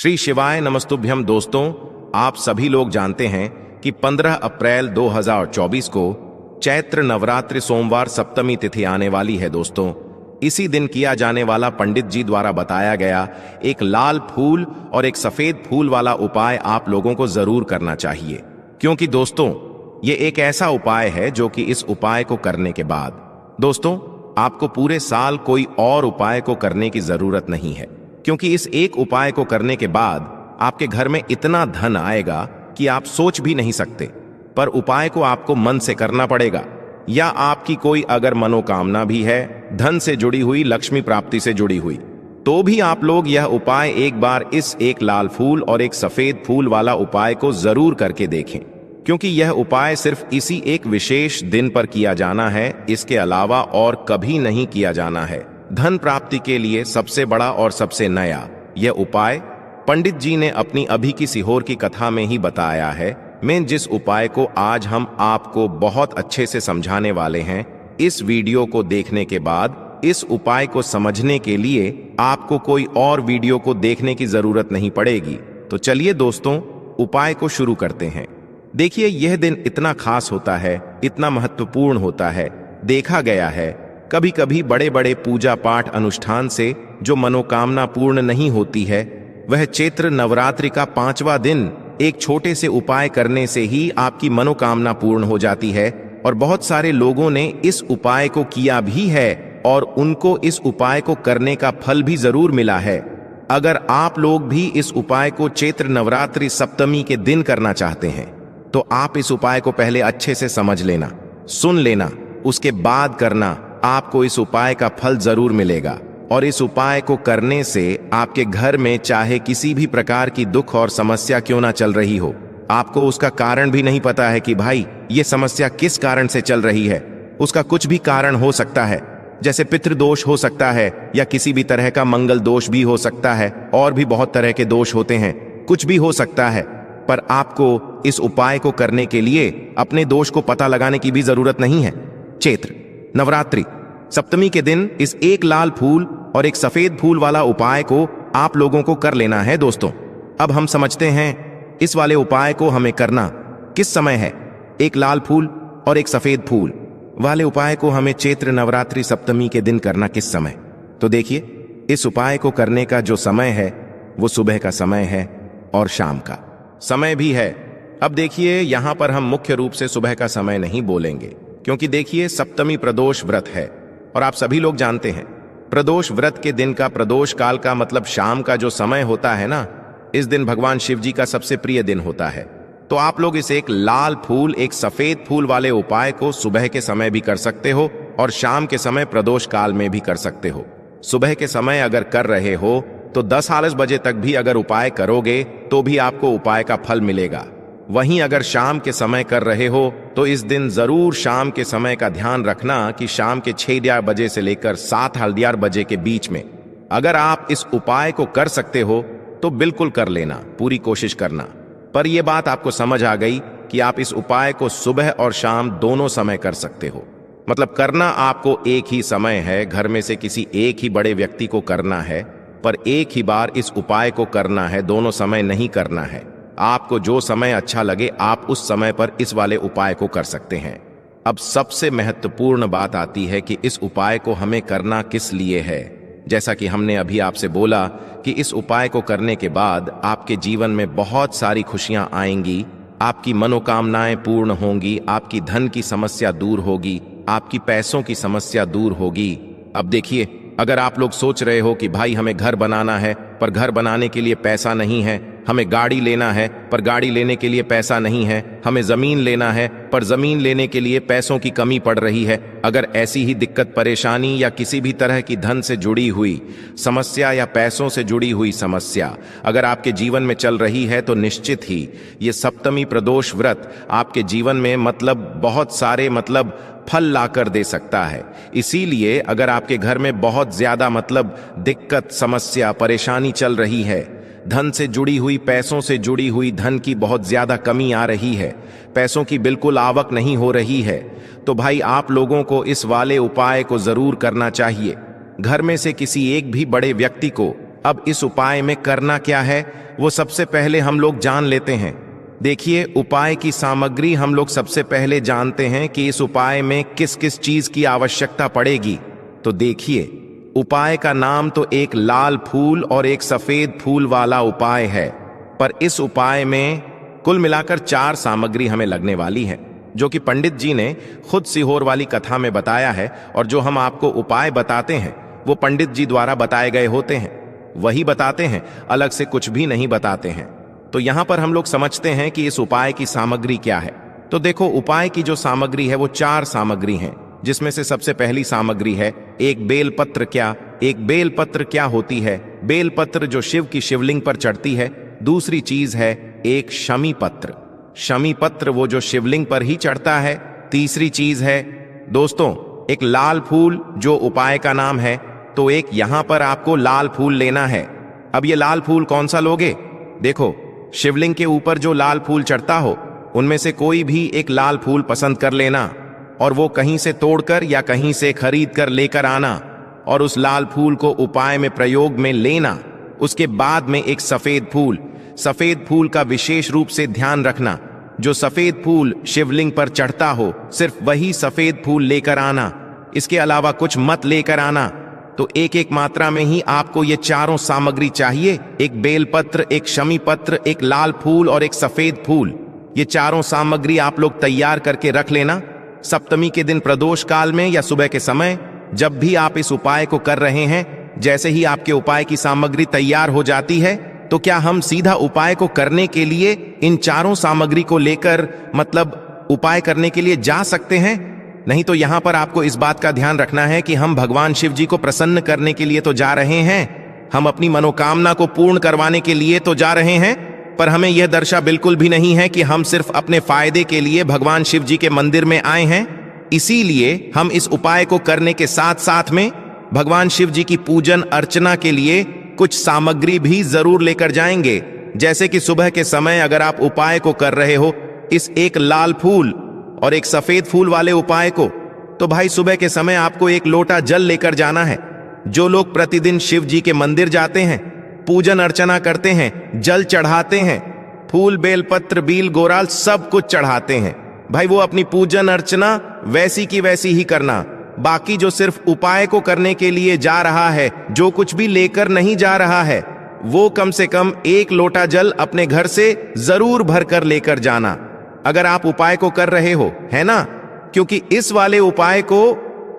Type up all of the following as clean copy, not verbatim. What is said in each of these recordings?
श्री शिवाय नमस्तुभ्यम। दोस्तों, आप सभी लोग जानते हैं कि 15 अप्रैल 2024 को चैत्र नवरात्रि सोमवार सप्तमी तिथि आने वाली है। दोस्तों, इसी दिन किया जाने वाला पंडित जी द्वारा बताया गया एक लाल फूल और एक सफेद फूल वाला उपाय आप लोगों को जरूर करना चाहिए, क्योंकि दोस्तों ये एक ऐसा उपाय है जो कि इस उपाय को करने के बाद दोस्तों आपको पूरे साल कोई और उपाय को करने की जरूरत नहीं है, क्योंकि इस एक उपाय को करने के बाद आपके घर में इतना धन आएगा कि आप सोच भी नहीं सकते। पर उपाय को आपको मन से करना पड़ेगा, या आपकी कोई अगर मनोकामना भी है धन से जुड़ी हुई, लक्ष्मी प्राप्ति से जुड़ी हुई, तो भी आप लोग यह उपाय एक बार इस एक लाल फूल और एक सफेद फूल वाला उपाय को जरूर करके देखें, क्योंकि यह उपाय सिर्फ इसी एक विशेष दिन पर किया जाना है, इसके अलावा और कभी नहीं किया जाना है। धन प्राप्ति के लिए सबसे बड़ा और सबसे नया यह उपाय पंडित जी ने अपनी अभी की सीहोर की कथा में ही बताया है। मैं जिस उपाय को आज हम आपको बहुत अच्छे से समझाने वाले हैं, इस वीडियो को देखने के बाद इस उपाय को समझने के लिए आपको कोई और वीडियो को देखने की जरूरत नहीं पड़ेगी। तो चलिए दोस्तों, उपाय को शुरू करते हैं। देखिए, यह दिन इतना खास होता है, इतना महत्वपूर्ण होता है। देखा गया है कभी कभी बड़े बड़े पूजा पाठ अनुष्ठान से जो मनोकामना पूर्ण नहीं होती है, वह चैत्र नवरात्रि का 5वां दिन एक छोटे से उपाय करने से ही आपकी मनोकामना पूर्ण हो जाती है। और बहुत सारे लोगों ने इस उपाय को किया भी है और उनको इस उपाय को करने का फल भी जरूर मिला है। अगर आप लोग भी इस उपाय को चैत्र नवरात्रि सप्तमी के दिन करना चाहते हैं, तो आप इस उपाय को पहले अच्छे से समझ लेना, सुन लेना, उसके बाद करना। आपको इस उपाय का फल जरूर मिलेगा। और इस उपाय को करने से आपके घर में चाहे किसी भी प्रकार की दुख और समस्या क्यों ना चल रही हो, आपको उसका कारण भी नहीं पता है कि भाई ये समस्या किस कारण से चल रही है, उसका कुछ भी कारण हो सकता है, जैसे पितृदोष हो सकता है या किसी भी तरह का मंगल दोष भी हो सकता है, और भी बहुत तरह के दोष होते हैं, कुछ भी हो सकता है। पर आपको इस उपाय को करने के लिए अपने दोष को पता लगाने की भी जरूरत नहीं है। चैत्र नवरात्रि सप्तमी के दिन इस एक लाल फूल और एक सफेद फूल वाला उपाय को आप लोगों को कर लेना है। दोस्तों, अब हम समझते हैं इस वाले उपाय को हमें करना किस समय है। एक लाल फूल और एक सफेद फूल वाले उपाय को हमें चैत्र नवरात्रि सप्तमी के दिन करना किस समय। तो देखिए, इस उपाय को करने का जो समय है वो सुबह का समय है और शाम का समय भी है। अब देखिए, यहां पर हम मुख्य रूप से सुबह का समय नहीं बोलेंगे, क्योंकि देखिए सप्तमी प्रदोष व्रत है और आप सभी लोग जानते हैं प्रदोष व्रत के दिन का, प्रदोष काल का मतलब शाम का जो समय होता है ना, इस दिन भगवान शिव जी का सबसे प्रिय दिन होता है। तो आप लोग इस एक लाल फूल एक सफेद फूल वाले उपाय को सुबह के समय भी कर सकते हो और शाम के समय प्रदोष काल में भी कर सकते हो। सुबह के समय अगर कर रहे हो तो 10-11 बजे तक भी अगर उपाय करोगे तो भी आपको उपाय का फल मिलेगा। वहीं अगर शाम के समय कर रहे हो तो इस दिन जरूर शाम के समय का ध्यान रखना कि शाम के 6 बजे से लेकर 7 बजे के बीच में अगर आप इस उपाय को कर सकते हो तो बिल्कुल कर लेना, पूरी कोशिश करना। पर यह बात आपको समझ आ गई कि आप इस उपाय को सुबह और शाम दोनों समय कर सकते हो। मतलब करना आपको एक ही समय है, घर में से किसी एक ही बड़े व्यक्ति को करना है, पर एक ही बार इस उपाय को करना है, दोनों समय नहीं करना है। आपको जो समय अच्छा लगे आप उस समय पर इस वाले उपाय को कर सकते हैं। अब सबसे महत्वपूर्ण बात आती है कि इस उपाय को हमें करना किस लिए है। जैसा कि हमने अभी आपसे बोला कि इस उपाय को करने के बाद आपके जीवन में बहुत सारी खुशियां आएंगी, आपकी मनोकामनाएं पूर्ण होंगी, आपकी धन की समस्या दूर होगी, आपकी पैसों की समस्या दूर होगी। अब देखिए, अगर आप लोग सोच रहे हो कि भाई हमें घर बनाना है पर घर बनाने के लिए पैसा नहीं है, हमें गाड़ी लेना है पर गाड़ी लेने के लिए पैसा नहीं है, हमें जमीन लेना है पर जमीन लेने के लिए पैसों की कमी पड़ रही है, अगर ऐसी ही दिक्कत परेशानी या किसी भी तरह की धन से जुड़ी हुई समस्या या पैसों से जुड़ी हुई समस्या अगर आपके जीवन में चल रही है, तो निश्चित ही ये सप्तमी प्रदोष व्रत आपके जीवन में बहुत सारे फल लाकर दे सकता है। इसीलिए अगर आपके घर में बहुत ज्यादा दिक्कत, समस्या, परेशानी चल रही है, धन से जुड़ी हुई, पैसों से जुड़ी हुई धन की बहुत ज्यादा कमी आ रही है, पैसों की बिल्कुल आवक नहीं हो रही है, तो भाई आप लोगों को इस वाले उपाय को जरूर करना चाहिए। घर में से किसी एक भी बड़े व्यक्ति को अब इस उपाय में करना क्या है वो सबसे पहले हम लोग जान लेते हैं। देखिए, उपाय की सामग्री हम लोग सबसे पहले जानते हैं कि इस उपाय में किस किस चीज की आवश्यकता पड़ेगी। तो देखिए, उपाय का नाम तो एक लाल फूल और एक सफेद फूल वाला उपाय है, पर इस उपाय में कुल मिलाकर 4 सामग्री हमें लगने वाली है, जो कि पंडित जी ने खुद सीहोर वाली कथा में बताया है। और जो हम आपको उपाय बताते हैं वो पंडित जी द्वारा बताए गए होते हैं, वही बताते हैं, अलग से कुछ भी नहीं बताते हैं। तो यहां पर हम लोग समझते हैं कि इस उपाय की सामग्री क्या है। तो देखो, उपाय की जो सामग्री है वो 4 सामग्री हैं, जिसमें से सबसे पहली सामग्री है एक बेलपत्र। एक बेलपत्र क्या होती है? बेलपत्र जो शिव की शिवलिंग पर चढ़ती है। दूसरी चीज है एक शमी पत्र। शमी पत्र वो जो शिवलिंग पर ही चढ़ता है। तीसरी चीज है दोस्तों एक लाल फूल, जो उपाय का नाम है। तो एक यहां पर आपको लाल फूल लेना है। अब ये लाल फूल कौन सा लोगे? देखो, शिवलिंग के ऊपर जो लाल फूल चढ़ता हो उनमें से कोई भी एक लाल फूल पसंद कर लेना, और वो कहीं से तोड़कर या कहीं से खरीद कर लेकर आना, और उस लाल फूल को उपाय में प्रयोग में लेना। उसके बाद में एक सफेद फूल का विशेष रूप से ध्यान रखना। जो सफेद फूल शिवलिंग पर चढ़ता हो सिर्फ वही सफेद फूल लेकर आना, इसके अलावा कुछ मत लेकर आना। तो एक एक मात्रा में ही आपको ये चारों सामग्री चाहिए। एक बेलपत्र, एक शमी पत्र, एक लाल फूल और एक सफेद फूल। ये चारों सामग्री आप लोग तैयार करके रख लेना। सप्तमी के दिन प्रदोष काल में या सुबह के समय जब भी आप इस उपाय को कर रहे हैं, जैसे ही आपके उपाय की सामग्री तैयार हो जाती है, तो क्या हम सीधा उपाय को करने के लिए इन चारों सामग्री को लेकर मतलब उपाय करने के लिए जा सकते हैं? नहीं, तो यहां पर आपको इस बात का ध्यान रखना है कि हम भगवान शिव जी को प्रसन्न करने के लिए तो जा रहे हैं, हम अपनी मनोकामना को पूर्ण करवाने के लिए तो जा रहे हैं, पर हमें यह दर्शा बिल्कुल भी नहीं है कि हम सिर्फ अपने फायदे के लिए भगवान शिव जी के मंदिर में आए हैं। इसीलिए हम इस उपाय को करने के साथ साथ में भगवान शिव जी की पूजन अर्चना के लिए कुछ सामग्री भी जरूर लेकर जाएंगे। जैसे कि सुबह के समय अगर आप उपाय को कर रहे हो इस एक लाल फूल और एक सफेद फूल वाले उपाय को, तो भाई सुबह के समय आपको एक लोटा जल लेकर जाना है। जो लोग प्रतिदिन शिव जी के मंदिर जाते हैं, पूजन अर्चना करते हैं, जल चढ़ाते हैं, फूल बेलपत्र बील गोराल सब कुछ चढ़ाते हैं, भाई वो अपनी पूजन अर्चना वैसी की वैसी ही करना। बाकी जो सिर्फ उपाय को करने के लिए जा रहा है, जो कुछ भी लेकर नहीं जा रहा है, वो कम से कम एक लोटा जल अपने घर से जरूर भरकर लेकर जाना, अगर आप उपाय को कर रहे हो, है ना? क्योंकि इस वाले उपाय को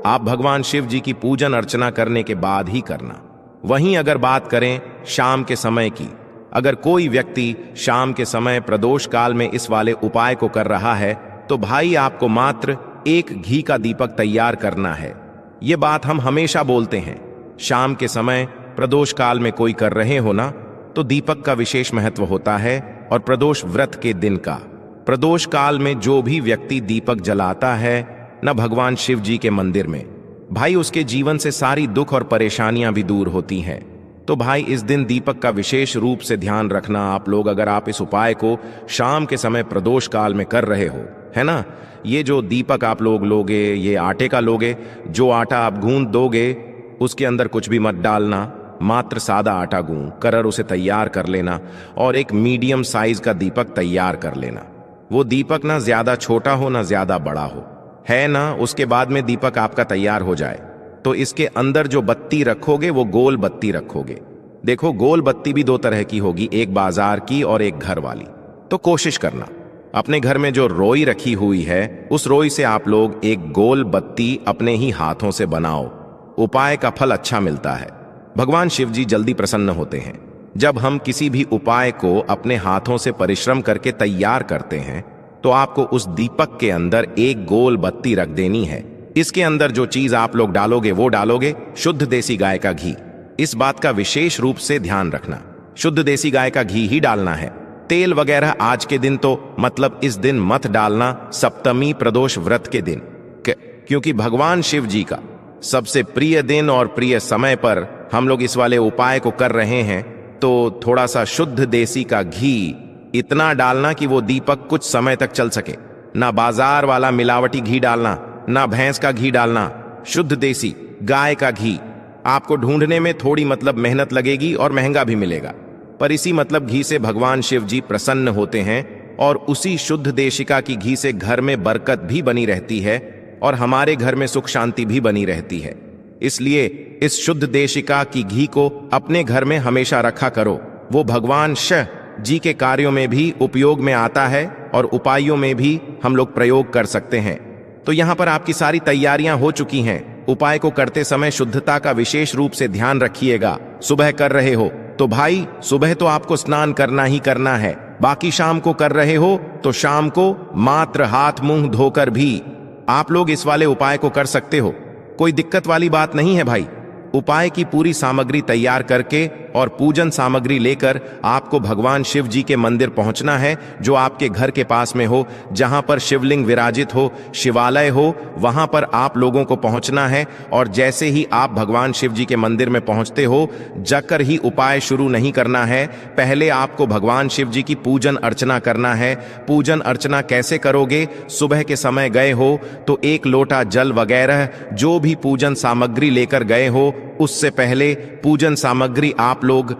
आप भगवान शिव जी की पूजन अर्चना करने के बाद ही करना। वहीं अगर बात करें शाम के समय की, अगर कोई व्यक्ति शाम के समय प्रदोष काल में इस वाले उपाय को कर रहा है, तो भाई आपको मात्र एक घी का दीपक तैयार करना है। ये बात हम हमेशा बोलते हैं। शाम के समय प्रदोष काल में कोई कर रहे हो ना, तो दीपक का विशेष महत्व होता है। और प्रदोष व्रत के दिन का, प्रदोष काल में जो भी व्यक्ति दीपक जलाता है न भगवान शिव जी के मंदिर में, भाई उसके जीवन से सारी दुख और परेशानियां भी दूर होती हैं। तो भाई इस दिन दीपक का विशेष रूप से ध्यान रखना आप लोग, अगर आप इस उपाय को शाम के समय प्रदोष काल में कर रहे हो, है ना? ये जो दीपक आप लोग लोगे, ये आटे का लोगे। जो आटा आप गूंद दोगे उसके अंदर कुछ भी मत डालना, मात्र सादा आटा गूंद कर उसे तैयार कर लेना, और एक मीडियम साइज का दीपक तैयार कर लेना। वो दीपक ना ज्यादा छोटा हो ना ज्यादा बड़ा हो, है ना? उसके बाद में दीपक आपका तैयार हो जाए तो इसके अंदर जो बत्ती रखोगे वो गोल बत्ती रखोगे। देखो, गोल बत्ती भी 2 तरह की होगी, एक बाजार की और एक घर वाली। तो कोशिश करना अपने घर में जो रोई रखी हुई है उस रोई से आप लोग एक गोल बत्ती अपने ही हाथों से बनाओ। उपाय का फल अच्छा मिलता है, भगवान शिव जी जल्दी प्रसन्न होते हैं। जब हम किसी भी उपाय को अपने हाथों से परिश्रम करके तैयार करते हैं, तो आपको उस दीपक के अंदर एक गोल बत्ती रख देनी है। इसके अंदर जो चीज आप लोग डालोगे वो डालोगे शुद्ध देसी गाय का घी। इस बात का विशेष रूप से ध्यान रखना, शुद्ध देसी गाय का घी ही डालना है। तेल वगैरह आज के दिन तो मतलब इस दिन मत डालना, सप्तमी प्रदोष व्रत के दिन, क्योंकि भगवान शिव जी का सबसे प्रिय दिन और प्रिय समय पर हम लोग इस वाले उपाय को कर रहे हैं। तो थोड़ा सा शुद्ध देसी का घी इतना डालना कि वो दीपक कुछ समय तक चल सके। ना बाजार वाला मिलावटी घी डालना, ना भैंस का घी डालना, शुद्ध देसी गाय का घी। आपको ढूंढने में थोड़ी मेहनत लगेगी और महंगा भी मिलेगा, पर इसी घी से भगवान शिव जी प्रसन्न होते हैं और उसी शुद्ध देशिका की घी से घर में बरकत भी बनी रहती है और हमारे घर में सुख शांति भी बनी रहती है। इसलिए इस शुद्ध देशिका की घी को अपने घर में हमेशा रखा करो। वो भगवान शिव जी के कार्यों में भी उपयोग में आता है और उपायों में भी हम लोग प्रयोग कर सकते हैं। तो यहाँ पर आपकी सारी तैयारियां हो चुकी हैं। उपाय को करते समय शुद्धता का विशेष रूप से ध्यान रखिएगा। सुबह कर रहे हो तो भाई सुबह तो आपको स्नान करना ही करना है, बाकी शाम को कर रहे हो तो शाम को मात्र हाथ मुंह धोकर भी आप लोग इस वाले उपाय को कर सकते हो। कोई दिक्कत वाली बात नहीं है भाई। उपाय की पूरी सामग्री तैयार करके और पूजन सामग्री लेकर आपको भगवान शिव जी के मंदिर पहुंचना है, जो आपके घर के पास में हो, जहां पर शिवलिंग विराजित हो, शिवालय हो, वहां पर आप लोगों को पहुंचना है। और जैसे ही आप भगवान शिव जी के मंदिर में पहुंचते हो, जाकर ही उपाय शुरू नहीं करना है। पहले आपको भगवान शिव जी की पूजन अर्चना करना है। पूजन अर्चना कैसे करोगे? सुबह के समय गए हो तो 1 लोटा जल वगैरह जो भी पूजन सामग्री लेकर गए हो, उससे पहले पूजन सामग्री आप लोग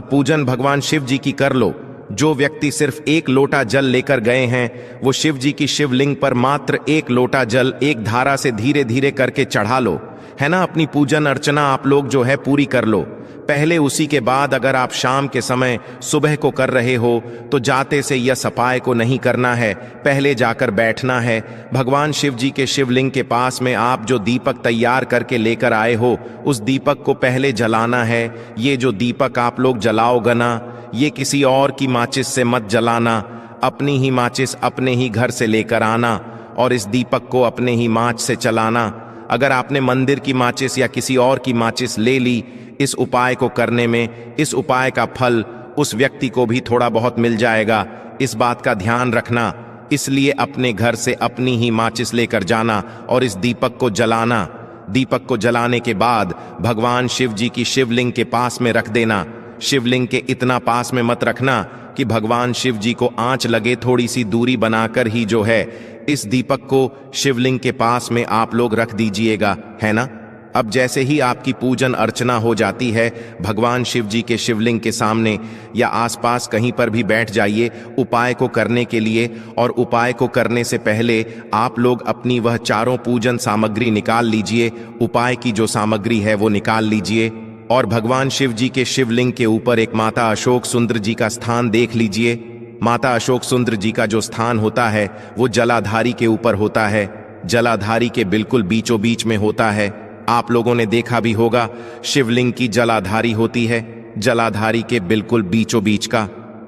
पूजन भगवान शिव जी की कर लो। जो व्यक्ति सिर्फ 1 लोटा जल लेकर गए हैं, वो शिव जी की शिवलिंग पर मात्र 1 लोटा जल एक धारा से धीरे धीरे करके चढ़ा लो, है ना। अपनी पूजन अर्चना आप लोग जो है पूरी कर लो पहले। उसी के बाद अगर आप शाम के समय सुबह को कर रहे हो तो जाते से यह सपाय को नहीं करना है, पहले जाकर बैठना है। भगवान शिव जी के शिवलिंग के पास में आप जो दीपक तैयार करके लेकर आए हो, उस दीपक को पहले जलाना है। ये जो दीपक आप लोग जलाओगे ना, ये किसी और की माचिस से मत जलाना, अपनी ही माचिस अपने ही घर से लेकर आना और इस दीपक को अपने ही माच से चलाना। अगर आपने मंदिर की माचिस या किसी और की माचिस ले ली, इस उपाय को करने में इस उपाय का फल उस व्यक्ति को भी थोड़ा बहुत मिल जाएगा। इस बात का ध्यान रखना। इसलिए अपने घर से अपनी ही माचिस लेकर जाना और इस दीपक को जलाना। दीपक को जलाने के बाद भगवान शिव जी की शिवलिंग के पास में रख देना। शिवलिंग के इतना पास में मत रखना कि भगवान शिव जी को आंच लगे, थोड़ी सी दूरी बनाकर ही जो है इस दीपक को शिवलिंग के पास में आप लोग रख दीजिएगा, है ना। अब जैसे ही आपकी पूजन अर्चना हो जाती है, भगवान शिव जी के शिवलिंग के सामने या आसपास कहीं पर भी बैठ जाइए उपाय को करने के लिए। और उपाय को करने से पहले आप लोग अपनी वह चारों पूजन सामग्री निकाल लीजिए। उपाय की जो सामग्री है वो निकाल लीजिए और भगवान शिव जी के शिवलिंग के ऊपर एक माता अशोक सुंदर जी का स्थान देख लीजिए। माता अशोक सुंदर जी का जो स्थान होता है वो जलाधारी के ऊपर होता है। जलाधारी के बिल्कुल बीचों बीच में होता है। आप लोगों ने देखा भी होगा शिवलिंग की जलाधारी होती है। जलाधारी के बिल्कुल बीचों बीच का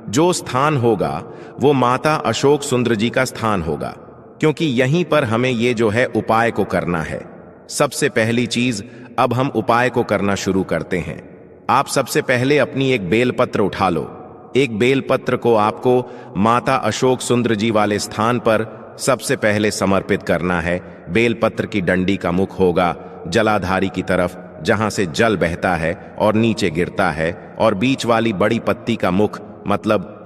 जो स्थान होगा वो माता अशोक सुंदर जी का स्थान होगा, क्योंकि यहीं पर हमें ये जो है उपाय को करना है। सबसे पहली चीज, अब हम उपाय को करना शुरू करते हैं। आप सबसे पहले अपनी एक बेलपत्र उठा लो। एक बेलपत्र को आपको माता अशोक सुंदर जी वाले स्थान पर सबसे पहले समर्पित करना है। बेलपत्र की डंडी का मुख होगा जलाधारी की तरफ, जहां से जल बहता है और नीचे गिरता है, और बीच वाली बड़ी पत्ती का मुख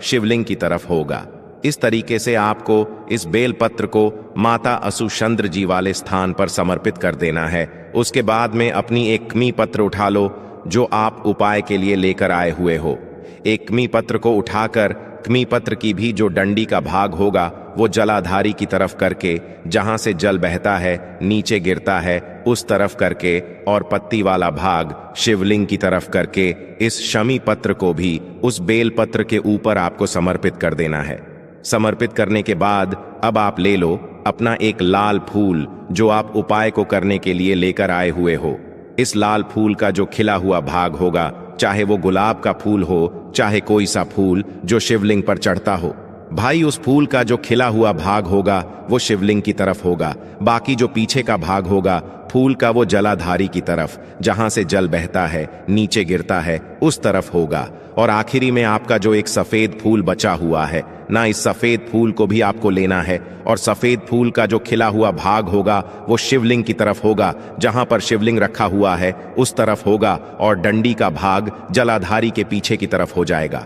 शिवलिंग की तरफ होगा। इस तरीके से आपको इस बेलपत्र को माता अशुचंद्र जी वाले स्थान पर समर्पित कर देना है। उसके बाद में अपनी एक कमी पत्र उठा लो जो आप उपाय के लिए लेकर आए हुए हो। एक कमी पत्र को उठाकर कमी पत्र की भी जो डंडी का भाग होगा वो जलाधारी की तरफ करके, जहां से जल बहता है नीचे गिरता है, उस तरफ करके, और पत्ती वाला भाग शिवलिंग की तरफ करके इस शमी पत्र को भी उस बेल पत्र के ऊपर आपको समर्पित कर देना है। समर्पित करने के बाद अब आप ले लो अपना एक लाल फूल जो आप उपाय को करने के लिए लेकर आए हुए हो। इस लाल फूल का जो खिला हुआ भाग होगा, चाहे वो गुलाब का फूल हो, चाहे कोई सा फूल जो शिवलिंग पर चढ़ता हो, भाई उस फूल का जो खिला हुआ भाग होगा वो शिवलिंग की तरफ होगा। बाकी जो पीछे का भाग होगा फूल का वो जलाधारी की तरफ, जहां से जल बहता है नीचे गिरता है, उस तरफ होगा। और आखिरी में आपका जो एक सफेद फूल बचा हुआ है ना, इस सफेद फूल को भी आपको लेना है और सफेद फूल का जो खिला हुआ भाग होगा वो शिवलिंग की तरफ होगा, जहां पर शिवलिंग रखा हुआ है उस तरफ होगा, और डंडी का भाग जलाधारी के पीछे की तरफ हो जाएगा।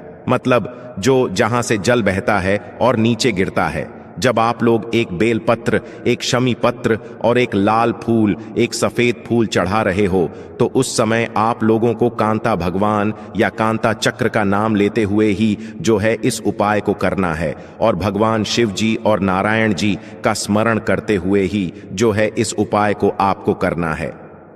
जो जहां से जल बहता है और नीचे गिरता है, जब आप लोग एक बेल पत्र, एक शमी पत्र और एक लाल फूल, एक सफेद फूल चढ़ा रहे हो, तो उस समय आप लोगों को कांता भगवान या कांता चक्र का नाम लेते हुए ही जो है इस उपाय को करना है, और भगवान शिव जी और नारायण जी का स्मरण करते हुए ही जो है इस उपाय को आपको करना है।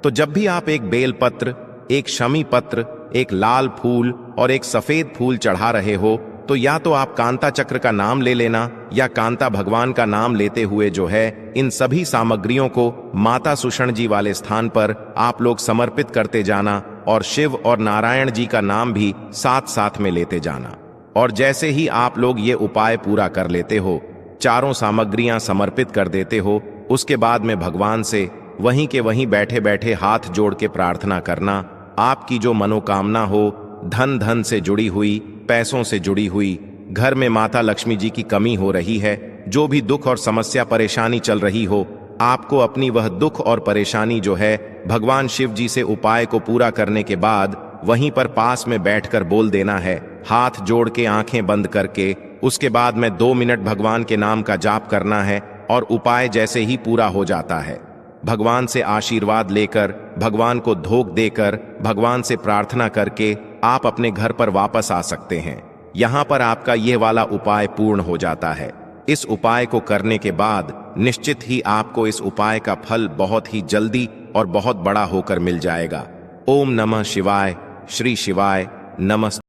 तो जब भी आप एक बेल पत्र, एक शमी पत्र, एक लाल फूल और एक सफेद फूल चढ़ा रहे हो, तो या तो आप कांता चक्र का नाम ले लेना या कांता भगवान का नाम लेते हुए जो है इन सभी सामग्रियों को माता सुषण जी वाले स्थान पर आप लोग समर्पित करते जाना, और शिव और नारायण जी का नाम भी साथ साथ में लेते जाना। और जैसे ही आप लोग ये उपाय पूरा कर लेते हो, चारों सामग्रियां समर्पित कर देते हो, उसके बाद में भगवान से वहीं के वहीं बैठे बैठे हाथ जोड़ के प्रार्थना करना। आपकी जो मनोकामना हो, धन से जुड़ी हुई, पैसों से जुड़ी हुई, घर में माता लक्ष्मी जी की कमी हो रही है, जो भी दुख और समस्या परेशानी चल रही हो, आपको अपनी वह दुख और परेशानी जो है भगवान शिव जी से उपाय को पूरा करने के बाद वहीं पर पास में बैठकर बोल देना है, हाथ जोड़ के आंखें बंद करके। उसके बाद में 2 मिनट भगवान के नाम का जाप करना है, और उपाय जैसे ही पूरा हो जाता है, भगवान से आशीर्वाद लेकर, भगवान को धोख देकर, भगवान से प्रार्थना करके आप अपने घर पर वापस आ सकते हैं। यहां पर आपका यह वाला उपाय पूर्ण हो जाता है। इस उपाय को करने के बाद निश्चित ही आपको इस उपाय का फल बहुत ही जल्दी और बहुत बड़ा होकर मिल जाएगा। ओम नमः शिवाय। श्री शिवाय नमस्ते।